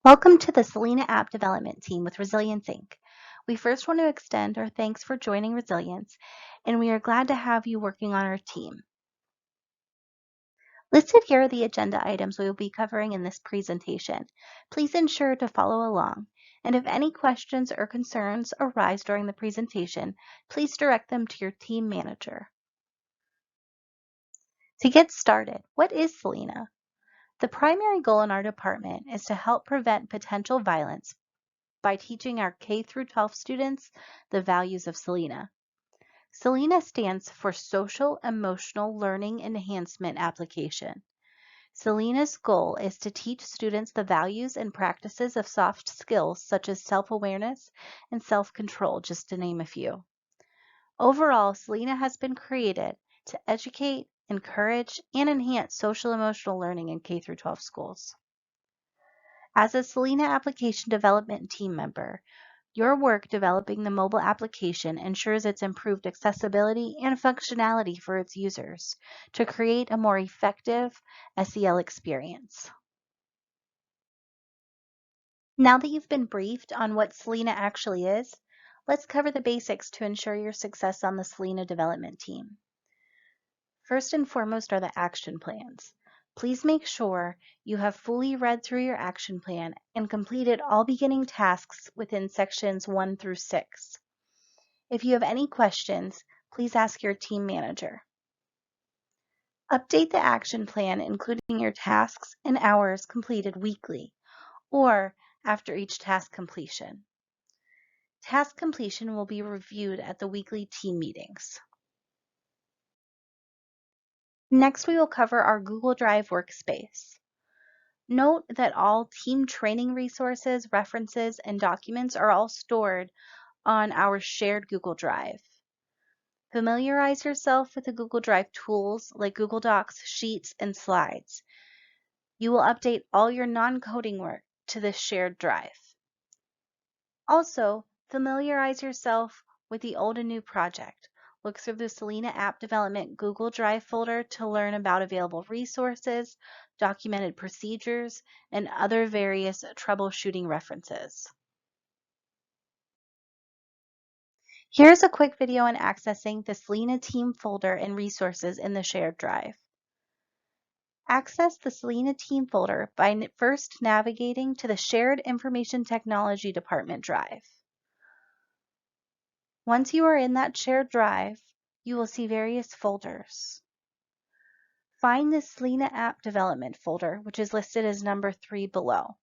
Welcome to the SELENA app development team with Resilience Inc. We first want to extend our thanks for joining Resilience, and we are glad to have you working on our team. Listed here are the agenda items we will be covering in this presentation. Please ensure to follow along, and if any questions or concerns arise during the presentation, please direct them to your team manager. To get started, what is SELENA? The primary goal in our department is to help prevent potential violence by teaching our K-12 students the values of SELENA. SELENA stands for Social Emotional Learning Enhancement Application. SELENA's goal is to teach students the values and practices of soft skills such as self-awareness and self-control, just to name a few. Overall, SELENA has been created to educate, encourage, and enhance social emotional learning in K-12 schools. As a SELENA application development team member, your work developing the mobile application ensures its improved accessibility and functionality for its users to create a more effective SEL experience. Now that you've been briefed on what SELENA actually is, let's cover the basics to ensure your success on the SELENA development team. First and foremost are the action plans. Please make sure you have fully read through your action plan and completed all beginning tasks within sections 1 through 6. If you have any questions, please ask your team manager. Update the action plan, including your tasks and hours completed weekly or after each task completion. Task completion will be reviewed at the weekly team meetings. Next, we will cover our Google Drive workspace. Note that all team training resources, references, and documents are all stored on our shared Google Drive. Familiarize yourself with the Google Drive tools like Google Docs, Sheets, and Slides. You will update all your non-coding work to this shared drive. Also, familiarize yourself with the old and new project. Look through the SELENA app development Google Drive folder to learn about available resources, documented procedures, and other various troubleshooting references. Here's a quick video on accessing the SELENA team folder and resources in the shared drive. Access the SELENA team folder by first navigating to the Shared Information Technology Department drive. Once you are in that shared drive, you will see various folders. Find the SELENA app development folder, which is listed as number 3 below.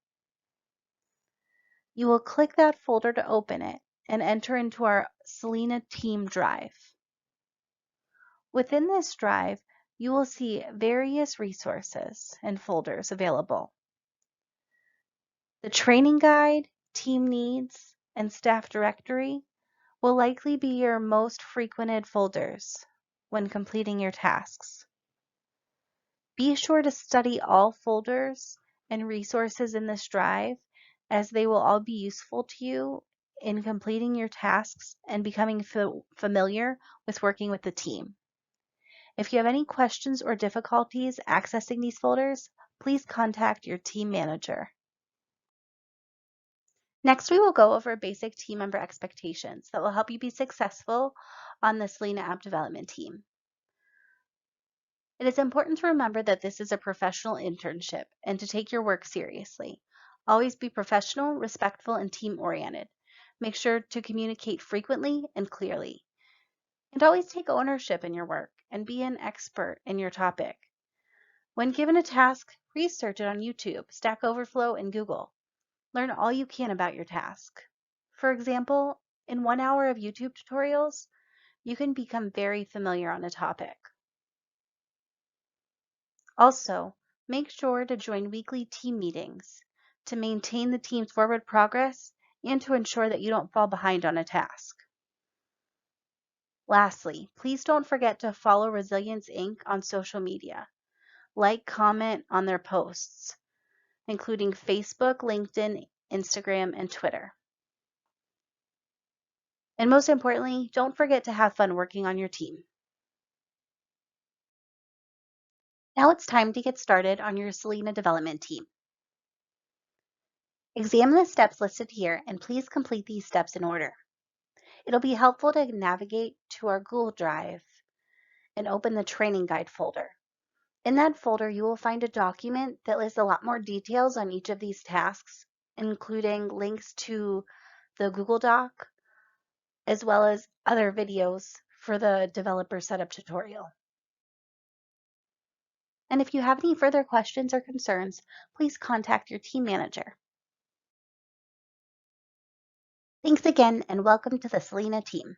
You will click that folder to open it and enter into our SELENA team drive. Within this drive, you will see various resources and folders available. The training guide, team needs, and staff directory will likely be your most frequented folders when completing your tasks. Be sure to study all folders and resources in this drive, as they will all be useful to you in completing your tasks and becoming familiar with working with the team. If you have any questions or difficulties accessing these folders, please contact your team manager. Next, we will go over basic team member expectations that will help you be successful on the SELENA app development team. It is important to remember that this is a professional internship and to take your work seriously. Always be professional, respectful, and team-oriented. Make sure to communicate frequently and clearly. And always take ownership in your work and be an expert in your topic. When given a task, research it on YouTube, Stack Overflow, and Google. Learn all you can about your task. For example, in 1 hour of YouTube tutorials, you can become very familiar on a topic. Also, make sure to join weekly team meetings to maintain the team's forward progress and to ensure that you don't fall behind on a task. Lastly, please don't forget to follow Resilience Inc. on social media. Like, comment on their posts, including Facebook, LinkedIn, Instagram, and Twitter. And most importantly, don't forget to have fun working on your team. Now it's time to get started on your SELENA development team. Examine the steps listed here and please complete these steps in order. It'll be helpful to navigate to our Google Drive and open the training guide folder. In that folder, you will find a document that lists a lot more details on each of these tasks, including links to the Google Doc, as well as other videos for the developer setup tutorial. And if you have any further questions or concerns, please contact your team manager. Thanks again, and welcome to the SELENA team.